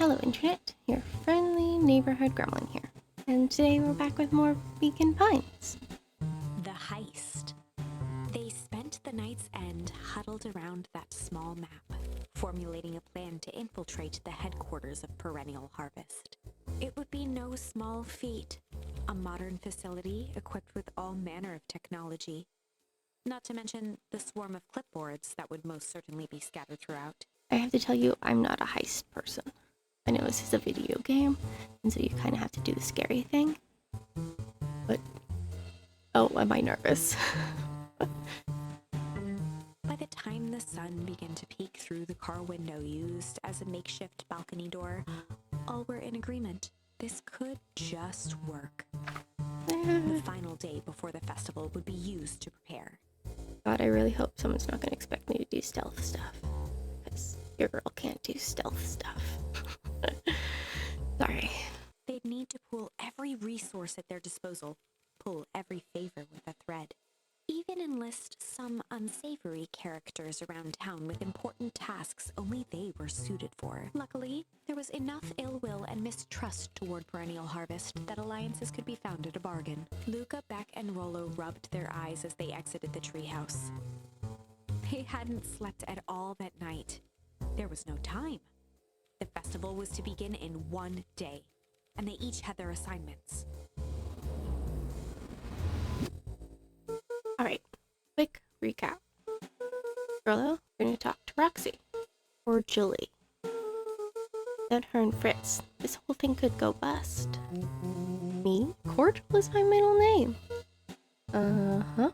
Hello Internet, your friendly neighborhood gremlin here. And today we're back with more Beacon Pines. The heist. They spent the night's end huddled around that small map, formulating a plan to infiltrate the headquarters of Perennial Harvest. It would be no small feat, a modern facility equipped with all manner of technology. Not to mention the swarm of clipboards that would most certainly be scattered throughout. I have to tell you, I'm not a heist person. I know this is a video game, and so you kind of have to do the scary thing. But, oh, am I nervous? By the time the sun began to peek through the car window used as a makeshift balcony door, all were in agreement. This could just work. The final day before the festival would be used to prepare. God, I really hope someone's not going to expect me to do stealth stuff. Because your girl can't do stealth stuff. Sorry. They'd need to pool every resource at their disposal, pull every favor with a thread. Even enlist some unsavory characters around town with important tasks only they were suited for. Luckily, there was enough ill will and mistrust toward Perennial Harvest that alliances could be found at a bargain. Luka, Beck, and Rollo rubbed their eyes as they exited the treehouse. They hadn't slept at all that night. There was no time. The festival was to begin in one day, and they each had their assignments. Alright, quick recap. Rollo, we're going to talk to Roxy. Or Julie. Without her and Fritz, this whole thing could go bust. Me? Cordial is my middle name. Uh-huh.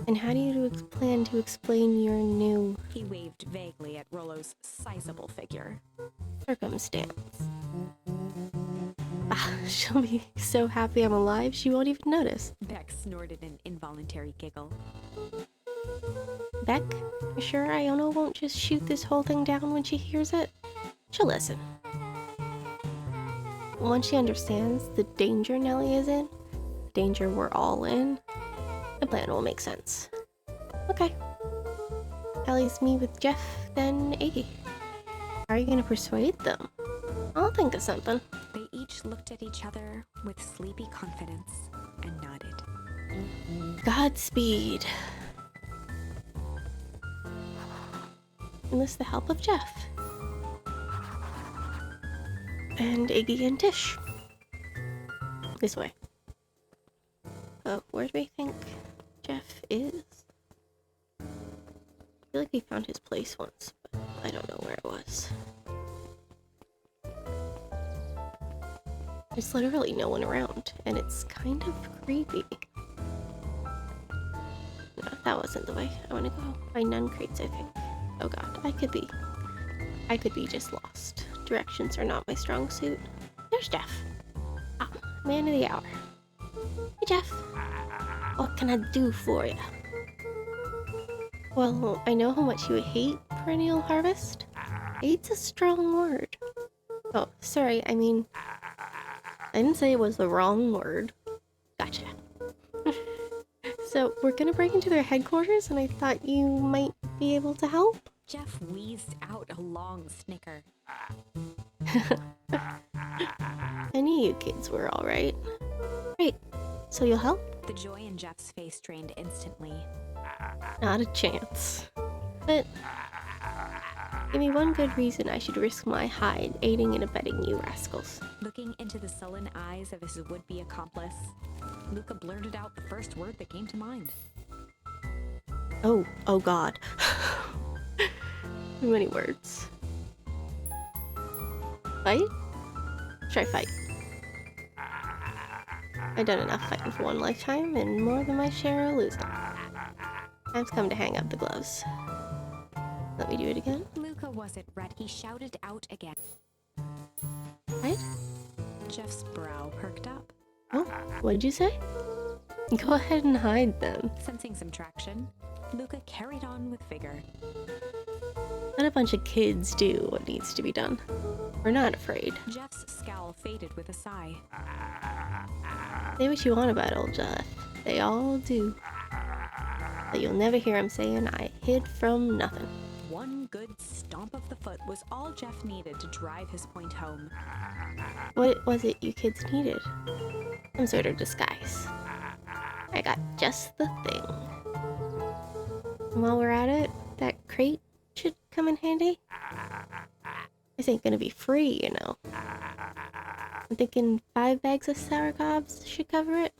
And how do you plan to explain your new... He waved vaguely at Rollo's sizable figure. circumstance? She'll be so happy I'm alive, she won't even notice. Beck snorted an involuntary giggle. Beck, you sure Iona won't just shoot this whole thing down when she hears it? She'll listen. Once she understands the danger Nellie is in, the danger we're all in, the plan will make sense. Okay. That leaves me with Jeff, then Iggy. How are you gonna persuade them? I'll think of something. They each looked at each other with sleepy confidence and nodded. Godspeed. Enlist the help of Jeff. And Iggy and Tish. This way. Oh, where do we think Jeff is? I feel like we found his place once, but I don't know where it was. There's literally no one around, and it's kind of creepy. No, that wasn't the way I want to go. By nun crates, I think. Oh god, I could be just lost. Directions are not my strong suit. There's Jeff. Ah, man of the hour. Hey Jeff. What can I do for you? Well, I know how much you hate Perennial Harvest. Hate's a strong word. Oh, sorry, I mean... I didn't say it was the wrong word. Gotcha. So, we're gonna break into their headquarters, and I thought you might be able to help? Jeff wheezed out a long snicker. I knew you kids were alright. Great. So you'll help? The joy in Jeff's face drained instantly. Not a chance. But... give me one good reason I should risk my hide aiding and abetting you rascals. Looking into the sullen eyes of his would-be accomplice, Luka blurted out the first word that came to mind. Oh god. Too many words. Fight? Try fight. I've done enough fighting for one lifetime, and more than my share of losing. Time's come to hang up the gloves. Let me do it again. Luka wasn't ready. He shouted out again. Right? Jeff's brow perked up. Oh, what'd you say? Go ahead and hide then. Sensing some traction, Luka carried on with vigor. Let a bunch of kids do what needs to be done. We're not afraid. Jeff's scowl faded with a sigh. Say what you want about old Jeff. They all do. But you'll never hear him saying I hid from nothing. What? one good stomp of the foot was all Jeff needed to drive his point home. What was it you kids needed? Some sort of disguise. I got just the thing. And while we're at it, that crate should come in handy. This ain't gonna be free, you know. I'm thinking 5 bags of sour cobs should cover it.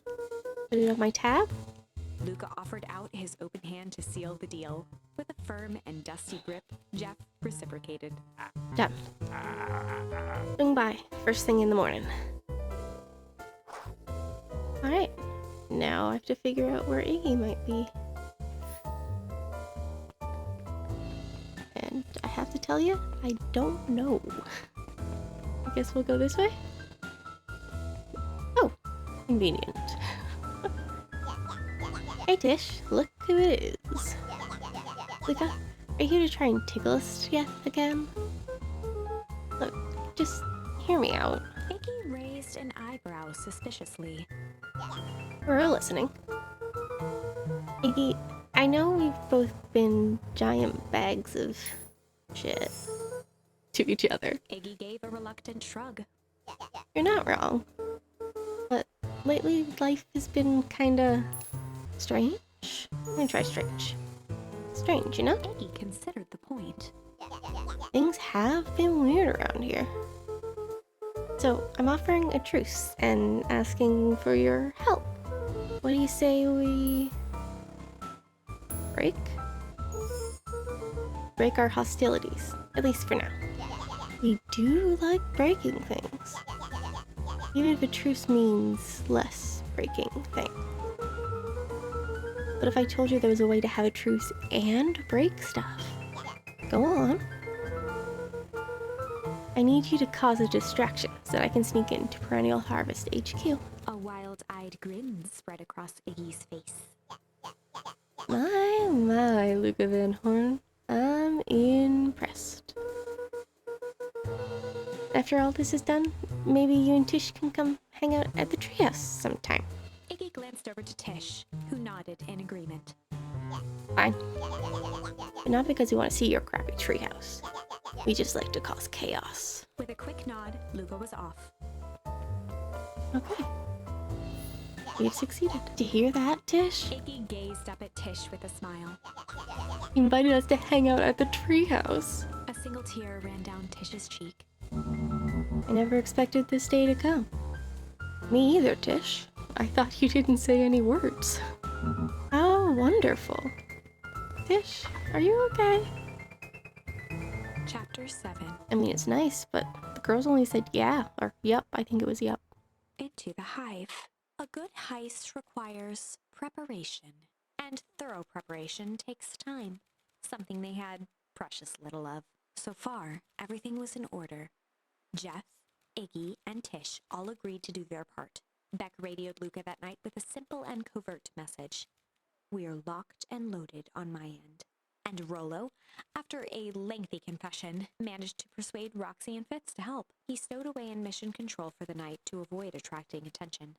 Put it on my tab. Luka offered out his open hand to seal the deal. With a firm and dusty grip, Jeff reciprocated. Done. Swing by first thing in the morning. Alright, now I have to figure out where Iggy might be. And I have to tell you, I don't know. I guess we'll go this way? Oh, convenient. Hey Tish, look who it is. Luka, are you here to try and tickle us yet again? Look, just hear me out. Iggy raised an eyebrow suspiciously. We're all listening. Iggy, I know we've both been giant bags of shit to each other. Iggy gave a reluctant shrug. You're not wrong. But lately, life has been kinda strange. I'm gonna try strange. Strange, you know? Iggy considered the point. Things have been weird around here. So I'm offering a truce and asking for your help. What do you say we break? Break our hostilities, at least for now. We do like breaking things. Even if a truce means less breaking things. But if I told you there was a way to have a truce and break stuff, go on. I need you to cause a distraction so that I can sneak into Perennial Harvest HQ. A wild-eyed grin spread across Iggy's face. My, Luka Van Horn. I'm impressed. After all this is done, maybe you and Tish can come hang out at the treehouse sometime. Iggy glanced over to Tish, who nodded in agreement. Fine. But not because we want to see your crappy treehouse. We just like to cause chaos. With a quick nod, Luka was off. Okay. We've succeeded. Did you hear that, Tish? Iggy gazed up at Tish with a smile. He invited us to hang out at the treehouse. A single tear ran down Tish's cheek. I never expected this day to come. Me either, Tish. I thought you didn't say any words. How wonderful. Tish, are you okay? Chapter 7. I mean, it's nice, but the girls only said yeah, or yup, I think it was yup. Into the hive. A good heist requires preparation, and thorough preparation takes time, something they had precious little of. So far, everything was in order. Jeff, Iggy, and Tish all agreed to do their part. Beck radioed Luka that night with a simple and covert message. "We're locked and loaded on my end." And Rollo, after a lengthy confession, managed to persuade Roxy and Fitz to help. He stowed away in mission control for the night to avoid attracting attention.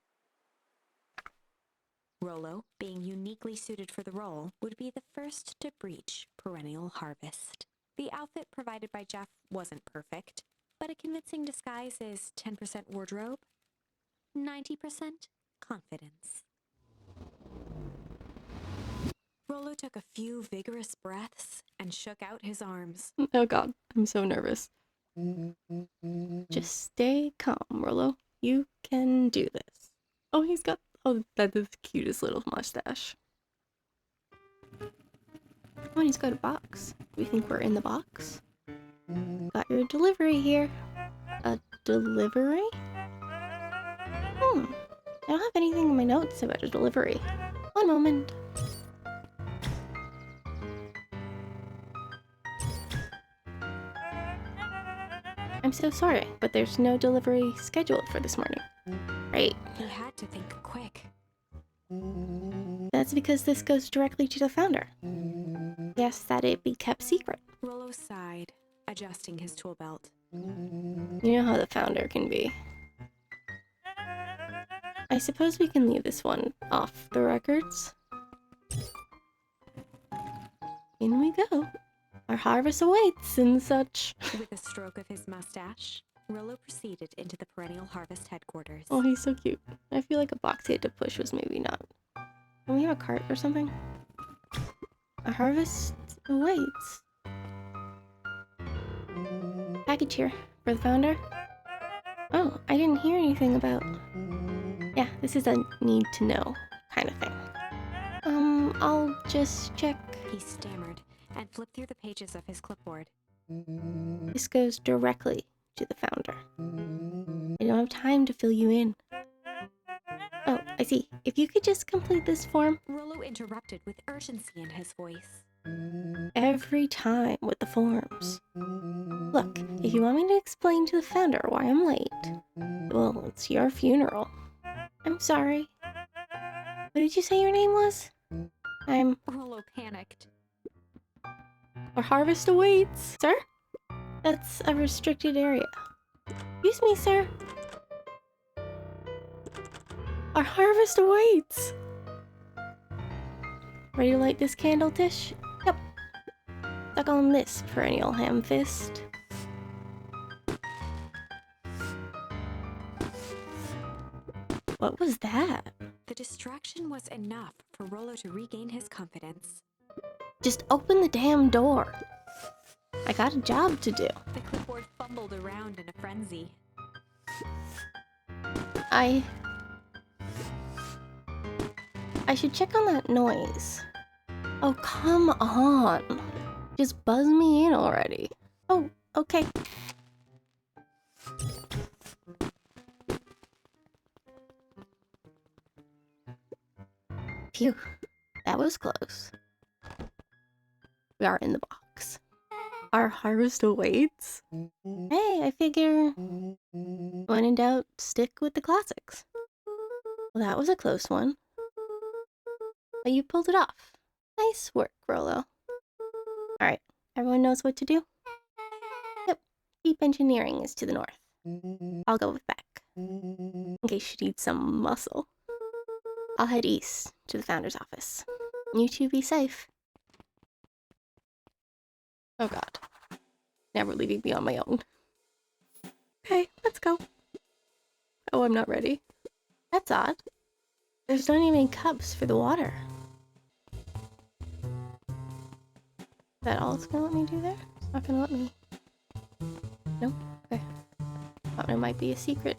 Rollo, being uniquely suited for the role, would be the first to breach Perennial Harvest. The outfit provided by Jeff wasn't perfect, but a convincing disguise is 10% wardrobe, 90% confidence. Rollo took a few vigorous breaths and shook out his arms. Oh god, I'm so nervous. Just stay calm, Rollo. You can do this. Oh, that's the cutest little mustache. Oh, and he's got a box. Do you think we're in the box? Got your delivery here. A delivery? I don't have anything in my notes about a delivery. One moment. I'm so sorry, but there's no delivery scheduled for this morning. Right. He had to think quick. That's because this goes directly to the founder. He asked that it be kept secret. Rollo sighed, adjusting his tool belt. You know how the founder can be. I suppose we can leave this one off the records. In we go. Our harvest awaits and such. With a stroke of his mustache, Rollo proceeded into the perennial harvest headquarters. Oh, he's so cute. I feel like a box he had to push was maybe not. Can we have a cart or something? Our harvest awaits. Package here for the founder. Oh, I didn't hear anything about... Yeah, this is a need to know kind of thing. I'll just check. He stammered and flipped through the pages of his clipboard. This goes directly to the founder. I don't have time to fill you in. Oh, I see. If you could just complete this form. Rollo interrupted with urgency in his voice. Every time with the forms. Look, if you want me to explain to the founder why I'm late, well, it's your funeral. I'm sorry. What did you say your name was? Rollo panicked. Our harvest awaits. Sir? That's a restricted area. Excuse me, sir. Our harvest awaits. Ready to light this candle, Tish? Yep. Suck on this, perennial ham fist. What was that? The distraction was enough for Rollo to regain his confidence. Just open the damn door. I got a job to do. The clipboard fumbled around in a frenzy. I should check on that noise. Oh, come on. Just buzz me in already. Oh, okay. Phew, that was close. We are in the box. Our harvest awaits. Hey, I figure when in doubt, stick with the classics. Well, that was a close one. But you pulled it off. Nice work, Rollo. Alright, everyone knows what to do? Yep, deep engineering is to the north. I'll go with Beck, in case she needs some muscle. I'll head east to the founder's office. You two be safe. Oh god. Never leaving me on my own. Okay, let's go. Oh, I'm not ready. That's odd. There's not even cups for the water. Is that all it's gonna let me do there? It's not gonna let me... No? Okay. Thought there might be a secret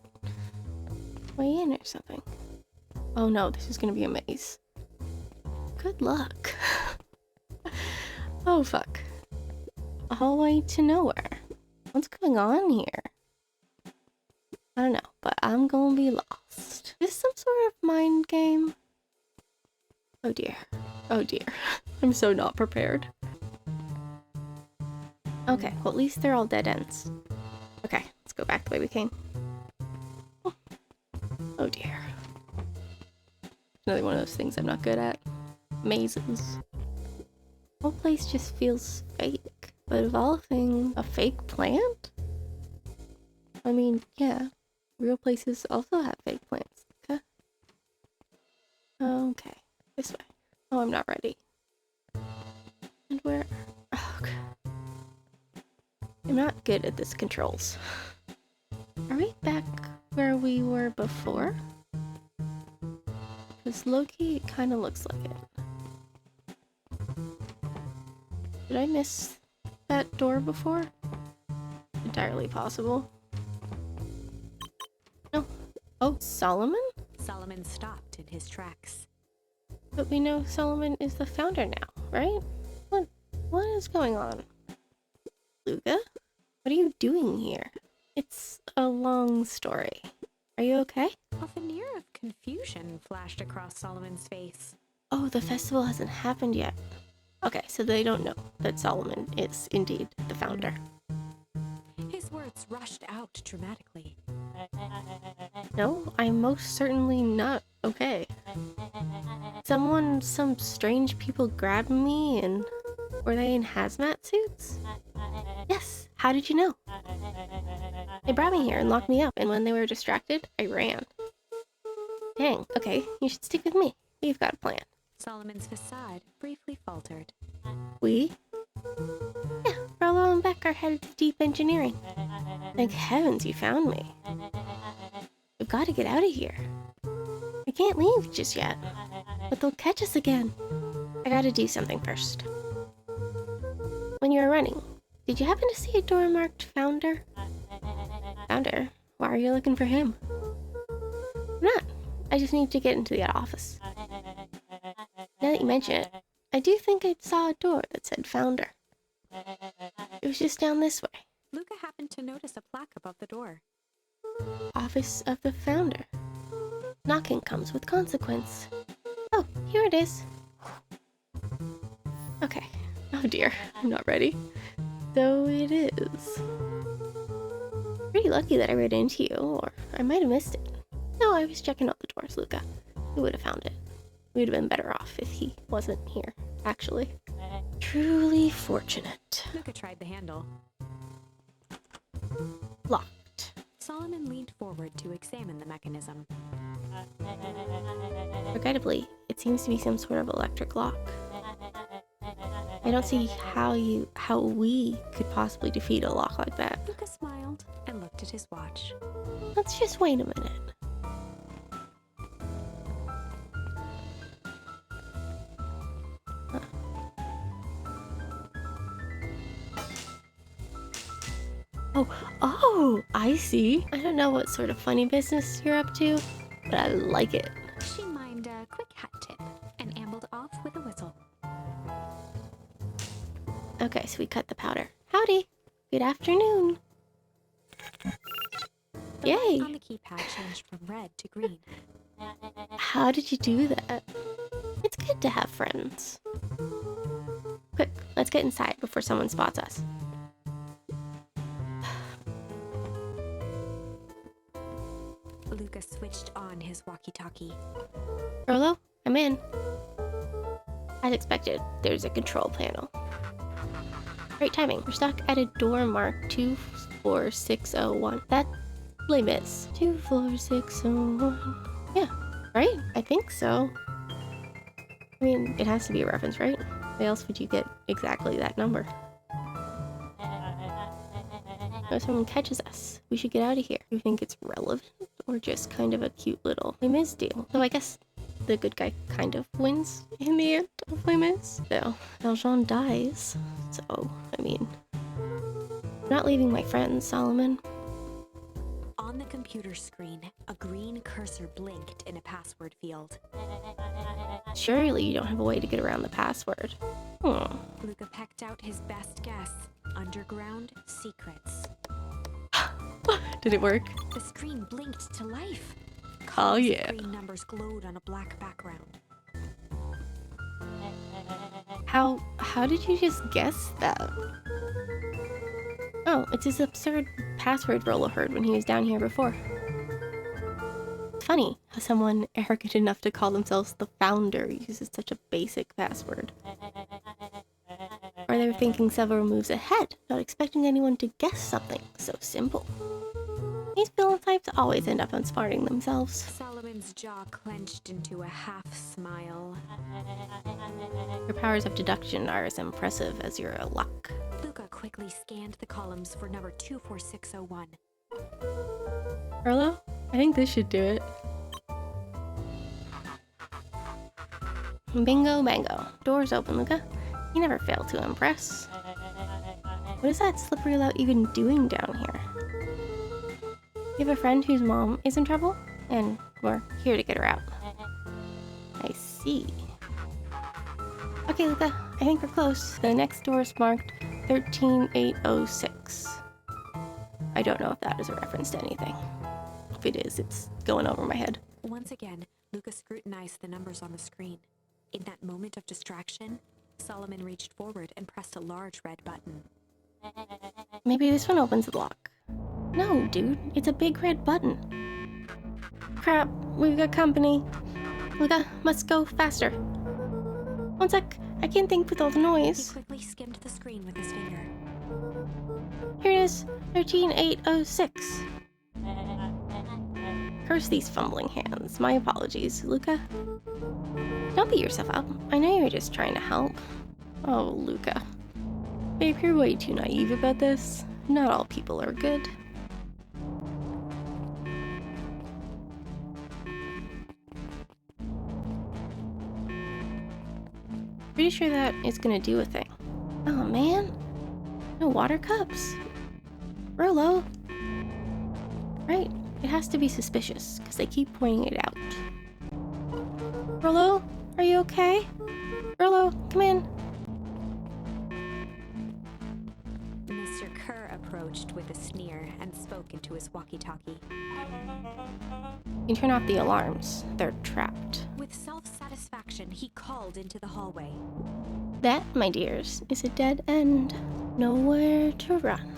way in or something. Oh no, this is gonna be a maze. Good luck. Oh fuck. A hallway to nowhere. What's going on here? I don't know, but I'm gonna be lost. Is this some sort of mind game? Oh dear. Oh dear. I'm so not prepared. Okay, well at least they're all dead ends. Okay, let's go back the way we came. Oh dear. Another one of those things I'm not good at. Mazes. The whole place just feels fake. But of all things, a fake plant? I mean, yeah. Real places also have fake plants. Okay. Okay. This way. Oh, I'm not ready. And where? Oh, God. I'm not good at this controls. Are we back where we were before? Because Loki kind of looks like it. Did I miss that door before? Entirely possible. No. Oh, Solomon? Solomon stopped in his tracks. But we know Solomon is the founder now, right? What is going on? Luka? What are you doing here? It's a long story. Are you okay? A veneer of confusion flashed across Solomon's face. Oh, the festival hasn't happened yet. Okay, so they don't know that Solomon is indeed the founder. His words rushed out dramatically. No, I'm most certainly not okay. Some strange people grabbed me and... Were they in hazmat suits? Yes, how did you know? They brought me here and locked me up, and when they were distracted, I ran. Dang, okay, you should stick with me. We've got a plan. Solomon's facade briefly faltered. We? Yeah, Frollo and Beck are headed to deep engineering. Thank heavens you found me. We've got to get out of here. We can't leave just yet, but they'll catch us again. I gotta do something first. When you were running, did you happen to see a door marked Founder? Founder? Why are you looking for him? I'm not. I just need to get into the office. Now that you mention it, I do think I saw a door that said Founder. It was just down this way. Luka happened to notice a plaque above the door. Office of the Founder. Knocking comes with consequence. Oh, here it is. Okay. Oh dear, I'm not ready. So it is. Pretty lucky that I ran into you, or I might have missed it. No, I was checking out the doors, Luka. You would have found it. We'd have been better off if he wasn't here, actually. Truly fortunate. Luka tried the handle. Locked. Solomon leaned forward to examine the mechanism. Regrettably, it seems to be some sort of electric lock. I don't see how we could possibly defeat a lock like that. Luka smiled and looked at his watch. Let's just wait a minute. Oh, I see. I don't know what sort of funny business you're up to, but I like it. She mimed a quick hat tip and ambled off with a whistle. Okay, so we cut the powder. Howdy. Good afternoon. The Yay. light on the keypad changed from red to green. How did you do that? It's good to have friends. Quick, let's get inside before someone spots us. Luka switched on his walkie-talkie. Frollo, I'm in. As expected, there's a control panel. Great timing. We're stuck at a door marked 24601. That's Les Mis. 24601. Yeah, right? I think so. I mean, it has to be a reference, right? Why else would you get exactly that number? If someone catches us, we should get out of here. Do you think it's relevant or just kind of a cute little Les Mis deal? So I guess the good guy kind of wins in the end of Les Mis. So Valjean dies. So, I mean, I'm not leaving my friends, Solomon. On the computer screen, a green cursor blinked in a password field. Surely you don't have a way to get around the password. Luka pecked out his best guess. Underground secrets. Did it work? The screen blinked to life. Oh Columns of yeah. green numbers glowed on a black background. How did you just guess that? Oh, it's his absurd password Rolo heard when he was down here before. It's funny how someone arrogant enough to call themselves the Founder uses such a basic password. Or they were thinking several moves ahead, not expecting anyone to guess something so simple. These villain types always end up outsmarting themselves. Solomon's jaw clenched into a half smile. Your powers of deduction are as impressive as your luck. Luka quickly scanned the columns for number 24601. Frollo, I think this should do it. Bingo bango. Doors open, Luka. You never fail to impress. What is that slippery lout even doing down here? You have a friend whose mom is in trouble, and we're here to get her out. I see. Okay, Luka, I think we're close. The next door is marked 13806. I don't know if that is a reference to anything. If it is, it's going over my head. Once again, Luka scrutinized the numbers on the screen. In that moment of distraction, Solomon reached forward and pressed a large red button. Maybe this one opens the lock. No, dude, it's a big red button. Crap, we've got company. Luka, must go faster. One sec, I can't think with all the He noise. quickly skimmed the screen with his finger. Here it is, 13806. Curse these fumbling hands. My apologies, Luka. Don't beat yourself up. I know you were just trying to help. Oh, Luka. Babe, you're way too naive about this. Not all people are good. Pretty sure that is gonna do a thing. Oh man, no water cups. Rolo. Right, it has to be suspicious because they keep pointing it out. Rolo, are you okay? Rolo, come in. Mr. Kerr approached with a sneer and spoke into his walkie-talkie. You turn off the alarms. They're trapped. With self-satisfaction, he called into the hallway. That, my dears, is a dead end. Nowhere to run.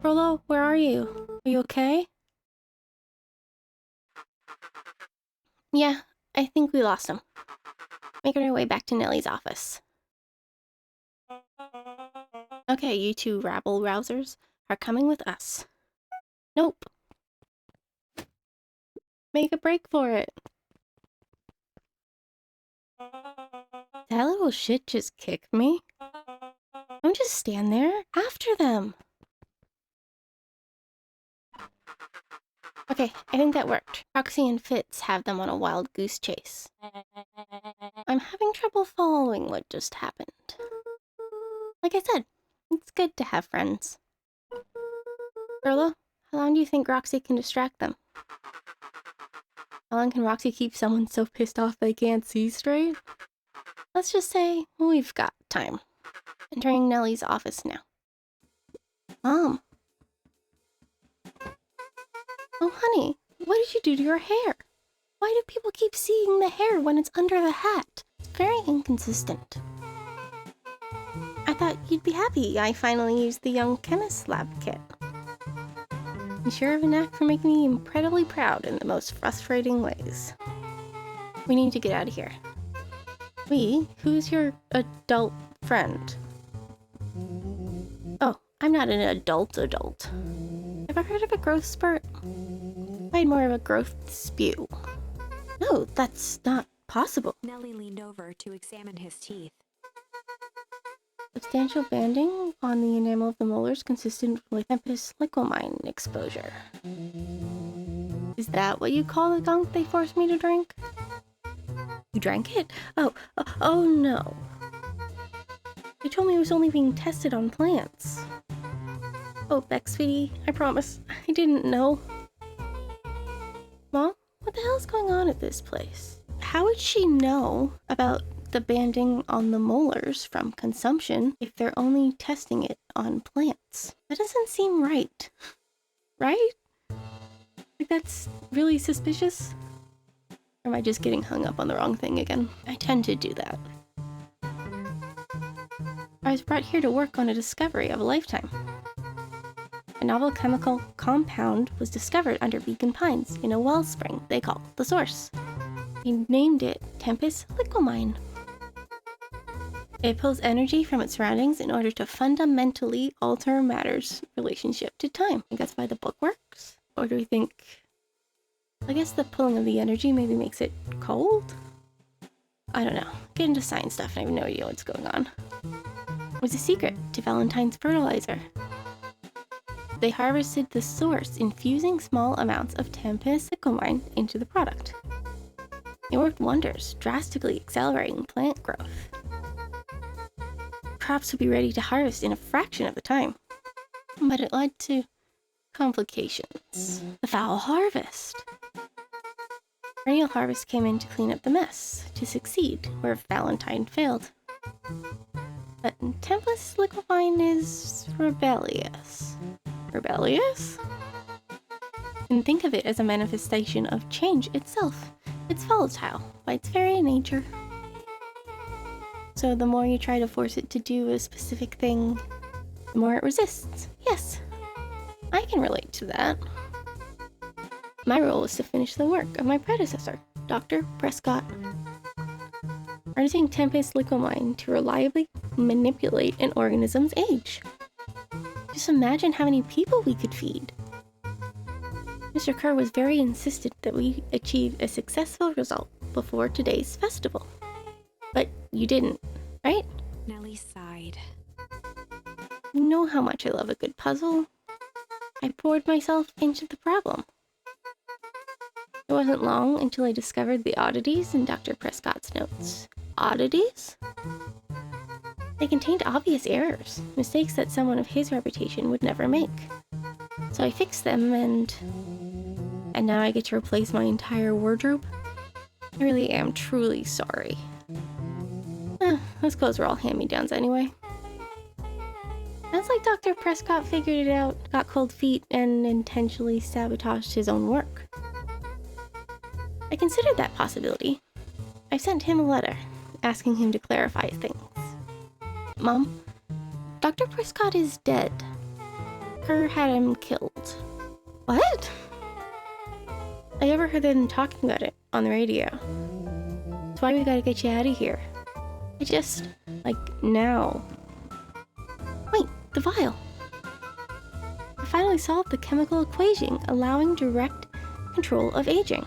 Rolo, where are you? Are you okay? Yeah, I think we lost him. Making our way back to Nellie's office. Okay, you two rabble-rousers are coming with us. Nope. Make a break for it. That little shit just kicked me. Don't just stand there. After them. Okay, I think that worked. Roxy and Fitz have them on a wild goose chase. I'm having trouble following what just happened. Like I said, it's good to have friends. Rolo, how long do you think Roxy can distract them? How long can Roxy keep someone so pissed off they can't see straight? Let's just say we've got time. Entering Nellie's office now. Mom. Oh, honey, what did you do to your hair? Why do people keep seeing the hair when it's under the hat? It's very inconsistent. I thought you'd be happy I finally used the young chemist lab kit. You sure have a knack for making me incredibly proud in the most frustrating ways. We need to get out of here. We? Who's your adult friend? Oh, I'm not an adult. Have I heard of a growth spurt? I had more of a growth spew. No, that's not possible. Nellie leaned over to examine his teeth. Substantial banding on the enamel of the molars consistent with tempest liquamine exposure. Is that what you call the gunk they forced me to drink? You drank it? Oh no. They told me it was only being tested on plants. Oh, Beck, sweetie, I promise, I didn't know. Mom, what the hell's going on at this place? How would she know about the banding on the molars from consumption if they're only testing it on plants? That doesn't seem right. Right? Like, that's really suspicious? Or am I just getting hung up on the wrong thing again? I tend to do that. I was brought here to work on a discovery of a lifetime. A novel chemical compound was discovered under Beacon Pines in a wellspring they call the source. We named it Tempest Liquamine. It pulls energy from its surroundings in order to fundamentally alter matter's relationship to time. I think that's why the book works? Or do we think... I guess the pulling of the energy maybe makes it cold? I don't know. Get into science stuff and I have no idea what's going on. It was a secret to Valentine's fertilizer. They harvested the source, infusing small amounts of Tempest Liquamine into the product. It worked wonders, drastically accelerating plant growth. Crops would be ready to harvest in a fraction of the time. But it led to complications. The foul harvest. Perennial harvest came in to clean up the mess, to succeed where Valentine failed. But Tempest Liquamine is rebellious. Rebellious? And think of it as a manifestation of change itself. It's volatile by its very nature. So the more you try to force it to do a specific thing, the more it resists. Yes, I can relate to that. My role was to finish the work of my predecessor, Dr. Prescott. Harnessing Tempest Liquamine to reliably manipulate an organism's age. Just imagine how many people we could feed. Mr. Kerr was very insistent that we achieve a successful result before today's festival. But you didn't, right? Nellie sighed. You know how much I love a good puzzle. I poured myself into the problem. It wasn't long until I discovered the oddities in Dr. Prescott's notes. Oddities? They contained obvious errors, mistakes that someone of his reputation would never make. So I fixed them and now I get to replace my entire wardrobe? I really am truly sorry. Those clothes were all hand-me-downs anyway. Sounds like Dr. Prescott figured it out, got cold feet, and intentionally sabotaged his own work. I considered that possibility. I sent him a letter, asking him to clarify things. Mom, Dr. Prescott is dead. Kerr had him killed. What? I overheard them talking about it on the radio. That's why we gotta get you out of here. I just, now. Wait, the vial. I finally solved the chemical equation allowing direct control of aging.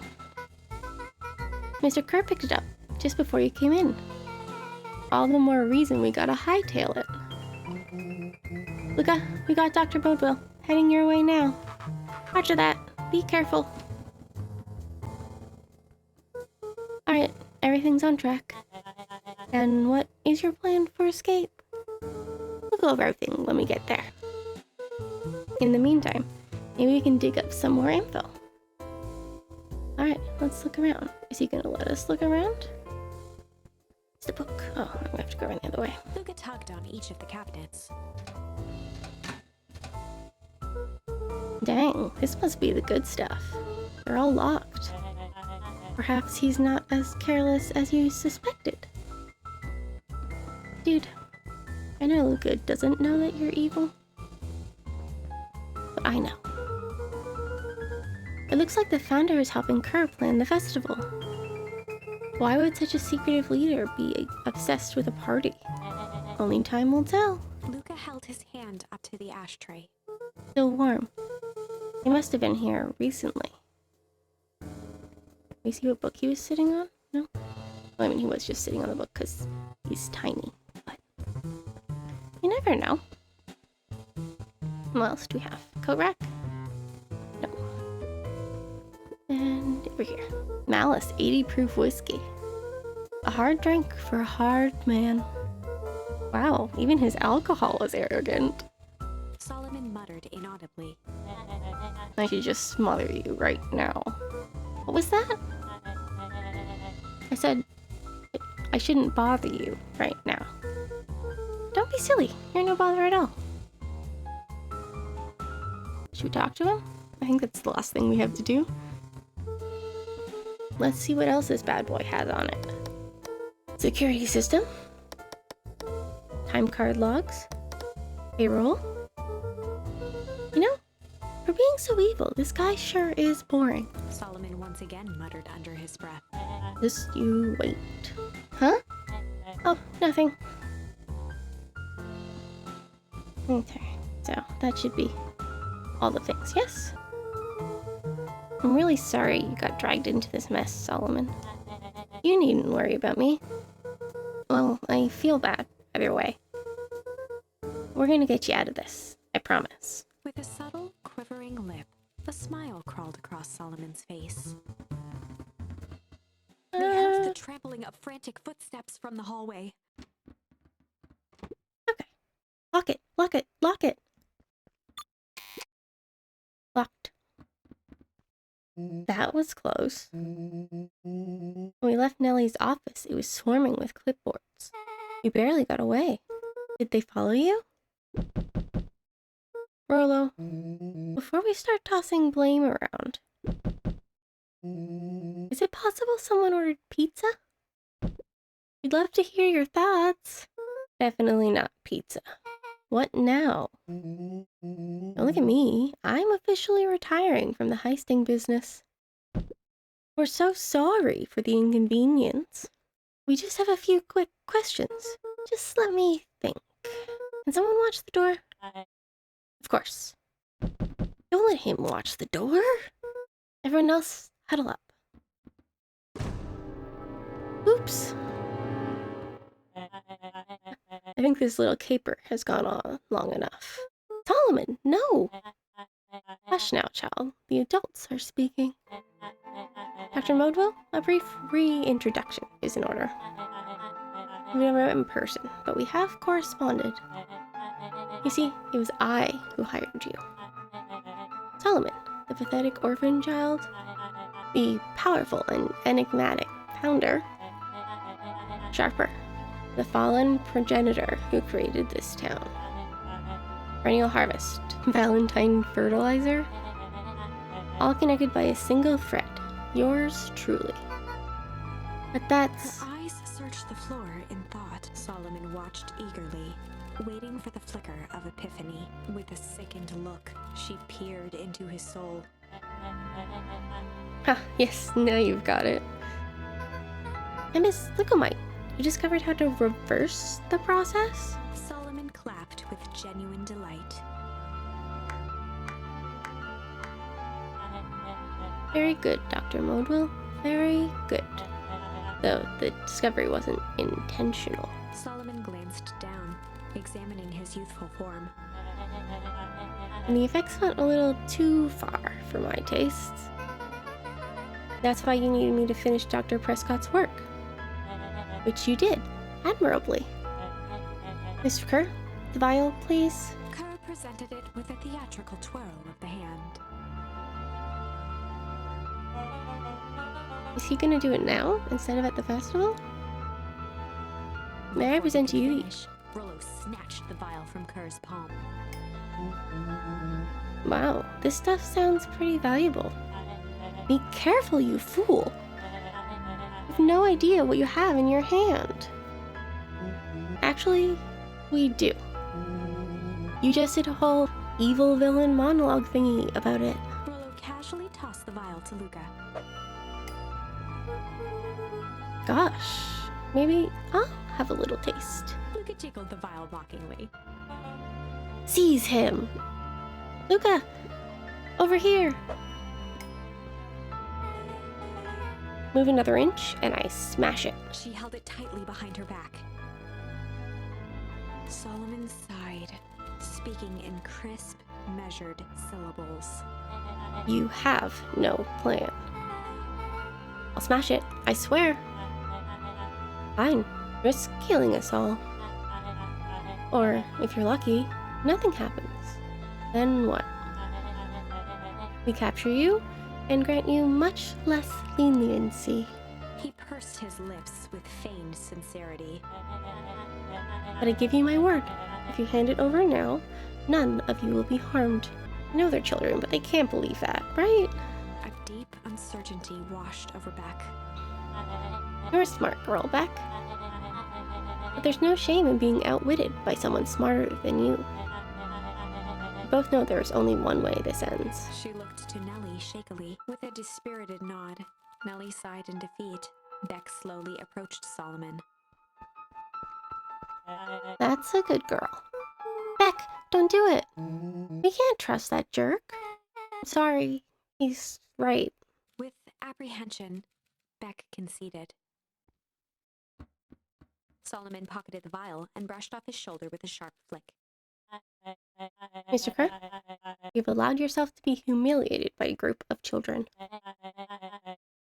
Mr. Kerr picked it up just before you came in. All the more reason we gotta hightail it. Luka, we got Dr. Bodwell heading your way now. Roger that. Be careful. Alright, everything's on track. And what is your plan for escape? We'll go over everything when we get there. In the meantime, maybe we can dig up some more info. Alright, let's look around. Is he gonna let us look around? It's the book. Oh, we have to go around the other way. Luka tugged on each of the cabinets. Dang, this must be the good stuff. They're all locked. Perhaps he's not as careless as you suspected. Dude, I know Luka doesn't know that you're evil. But I know. It looks like the founder is helping Kerr plan the festival. Why would such a secretive leader be obsessed with a party? Only time will tell. Luka held his hand up to the ashtray. Still warm. He must have been here recently. You see what book he was sitting on? No? Well, I mean, he was just sitting on the book because he's tiny. But you never know. What else do we have? Coat rack? No. And over here. Malice 80 proof whiskey. A hard drink for a hard man. Wow, even his alcohol is arrogant. Solomon muttered inaudibly. I should just smother you right now. What was that? I said I shouldn't bother you right now. Don't be silly. You're no bother at all. Should we talk to him? I think that's the last thing we have to do. Let's see what else this bad boy has on it. Security system. Time card logs. Payroll. You know, for being so evil, this guy sure is boring. Solomon once again muttered under his breath. Just you wait. Huh? Oh, nothing. Okay, so that should be all the things, yes? I'm really sorry you got dragged into this mess, Solomon. You needn't worry about me. Well, I feel bad, either way. We're gonna get you out of this, I promise. With a subtle, quivering lip, a smile crawled across Solomon's face. They heard the trampling of frantic footsteps from the hallway. Okay. Lock it, lock it, lock it. Locked. That was close. When we left Nellie's office, it was swarming with clipboards. We barely got away. Did they follow you? Rolo, before we start tossing blame around, is it possible someone ordered pizza? We'd love to hear your thoughts. Definitely not pizza. What now? Don't look at me. I'm officially retiring from the heisting business. We're so sorry for the inconvenience. We just have a few quick questions. Just let me think. Can someone watch the door? Of course. Don't let him watch the door. Everyone else, huddle up. Oops. I think this little caper has gone on long enough. Solomon, no! Hush now, child. The adults are speaking. Dr. Modwell, a brief reintroduction is in order. We've never met in person, but we have corresponded. You see, it was I who hired you. Solomon, the pathetic orphan child, the powerful and enigmatic founder. Sharper, the fallen progenitor who created this town. Perennial harvest, Valentine fertilizer, all connected by a single thread. Yours truly. But that's... Her eyes searched the floor in thought. Solomon watched eagerly, waiting for the flicker of epiphany. With a sickened look, she peered into his soul. Ah, yes, now you've got it. And Miss Licomite, you discovered how to reverse the process? Solomon clapped with genuine delight. Very good, Dr. Modwell. Very good. Though the discovery wasn't intentional. Solomon glanced down, examining his youthful form. And the effects went a little too far for my tastes. That's why you needed me to finish Dr. Prescott's work. Which you did, admirably. Mr. Kerr, the vial, please. Kerr presented it with a theatrical twirl of the hand. Is he gonna do it now, instead of at the festival? May I present to you? Rollo snatched the vial from Kerr's palm. Wow, this stuff sounds pretty valuable. Be careful, you fool! You have no idea what you have in your hand. Actually, we do. You just did a whole evil villain monologue thingy about it. Rollo casually tossed the vial to Luka. Gosh, maybe I'll have a little taste. Luka jiggled the vial mockingly. Seize him! Luka! Over here! Move another inch, and I smash it. She held it tightly behind her back. Solomon sighed, speaking in crisp, measured syllables. You have no plan. I'll smash it, I swear. Fine, risk killing us all. Or, if you're lucky, nothing happens. Then what? We capture you and grant you much less leniency. He pursed his lips with feigned sincerity. But I give you my word, if you hand it over now, none of you will be harmed. I know they're children, but they can't believe that, right? A deep uncertainty washed over Beck. You're a smart girl, Beck. But there's no shame in being outwitted by someone smarter than you. We both know there's only one way this ends. She looked to Nellie shakily. With a dispirited nod, Nellie sighed in defeat. Beck slowly approached Solomon. That's a good girl. Beck, don't do it. We can't trust that jerk. Sorry, he's right. With apprehension, Beck conceded. Solomon pocketed the vial and brushed off his shoulder with a sharp flick. Mr. Kerr, you've allowed yourself to be humiliated by a group of children.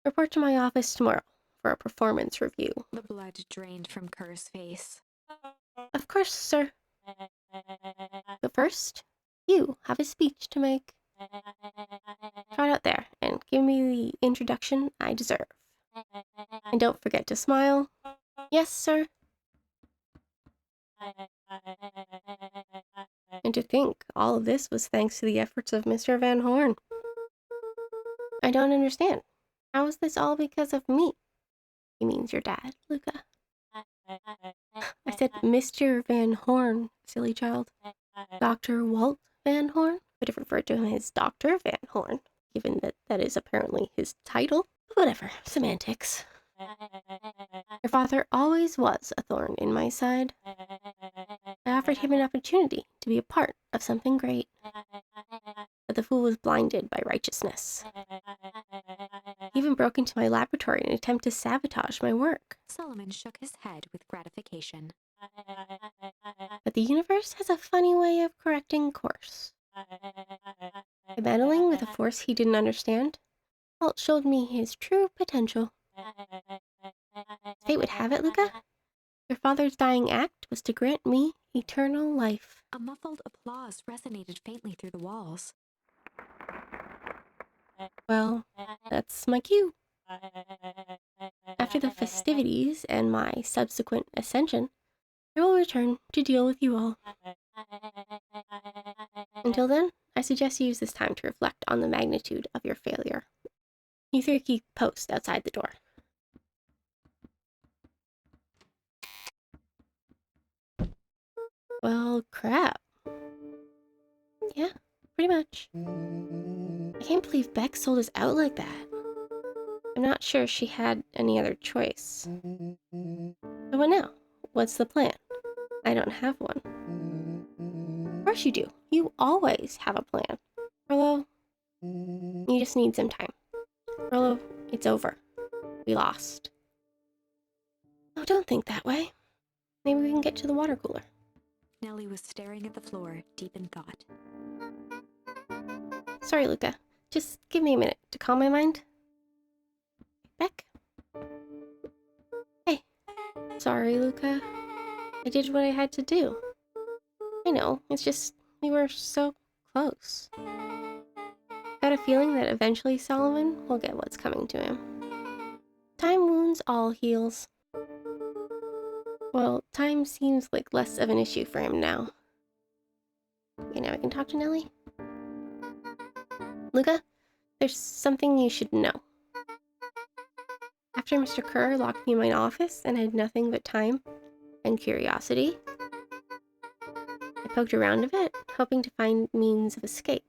Report to my office tomorrow for a performance review. The blood drained from Kerr's face. Of course, sir. But first, you have a speech to make. Trot out there and give me the introduction I deserve. And don't forget to smile. Yes, sir. And to think all of this was thanks to the efforts of Mr. Van Horn. I don't understand. How is this all because of me? He means your dad, Luka. I said Mr. Van Horn, silly child. Dr. Walt Van Horn would have referred to him as Dr. Van Horn, given that that is apparently his title. Whatever, semantics. Your father always was a thorn in my side. I offered him an opportunity to be a part of something great. But the fool was blinded by righteousness. He even broke into my laboratory in an attempt to sabotage my work. Solomon shook his head with gratification. the universe has a funny way of correcting course. By meddling with a force he didn't understand, Walt showed me his true potential. Fate would have it, Luka. Your father's dying act was to grant me eternal life. A muffled applause resonated faintly through the walls. Well, that's my cue. After the festivities and my subsequent ascension, I will return to deal with you all. Until then, I suggest you use this time to reflect on the magnitude of your failure. You three keep post outside the door. Well, crap. Yeah, pretty much. I can't believe Beck sold us out like that. I'm not sure she had any other choice. So what now? What's the plan? I don't have one. Of course you do. You always have a plan. Rolo, you just need some time. Rolo, it's over. We lost. Oh, don't think that way. Maybe we can get to the water cooler. Nellie was staring at the floor, deep in thought. Sorry, Luka. Just give me a minute to calm my mind. Beck? Hey. Sorry, Luka. I did what I had to do. I know, it's just we were so close. Got a feeling that eventually Solomon will get what's coming to him. Time wounds all heals. Well, time seems like less of an issue for him now. Okay, now I can talk to Nellie. Luka, there's something you should know. After Mr. Kerr locked me in my office and had nothing but time and curiosity, I poked around a bit, hoping to find means of escape.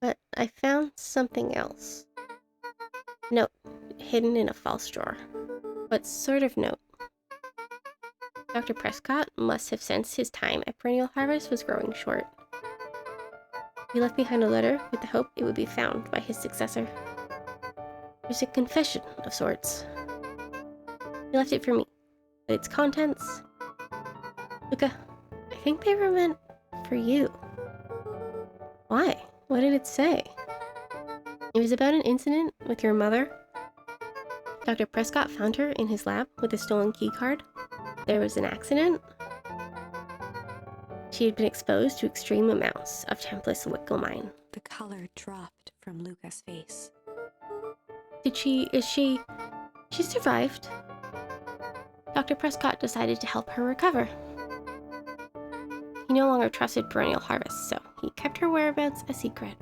But I found something else. Note, hidden in a false drawer. What sort of note? Dr. Prescott must have sensed his time at Perennial Harvest was growing short. He left behind a letter with the hope it would be found by his successor. It was a confession of sorts. He left it for me, but its contents... Luka, I think they were meant for you. Why? What did it say? It was about an incident with your mother. Dr. Prescott found her in his lab with a stolen keycard. There was an accident. She had been exposed to extreme amounts of Templus Wickelmine. The color dropped from Luka's face. She survived. Dr. Prescott decided to help her recover. He no longer trusted Perennial Harvest, so he kept her whereabouts a secret.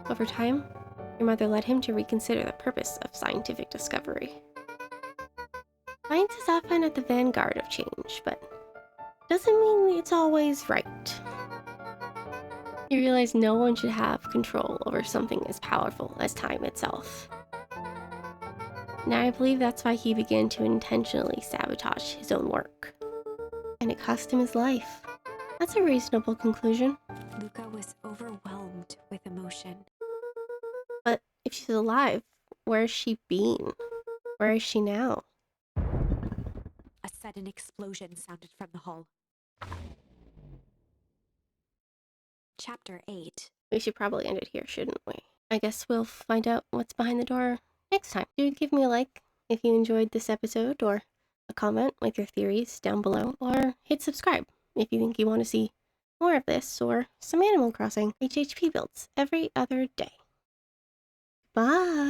Over time, your mother led him to reconsider the purpose of scientific discovery. Science is often at the vanguard of change, but doesn't mean it's always right. You realize no one should have control over something as powerful as time itself. Now I believe that's why he began to intentionally sabotage his own work. And it cost him his life. That's a reasonable conclusion. Luka was overwhelmed with emotion. But if she's alive, where's she been? Where is she now? A sudden explosion sounded from the hall. Chapter 8. We should probably end it here, shouldn't we? I guess we'll find out what's behind the door next time. Do give me a like if you enjoyed this episode, or a comment with your theories down below, or hit subscribe if you think you want to see more of this or some Animal Crossing HHP builds every other day. Bye!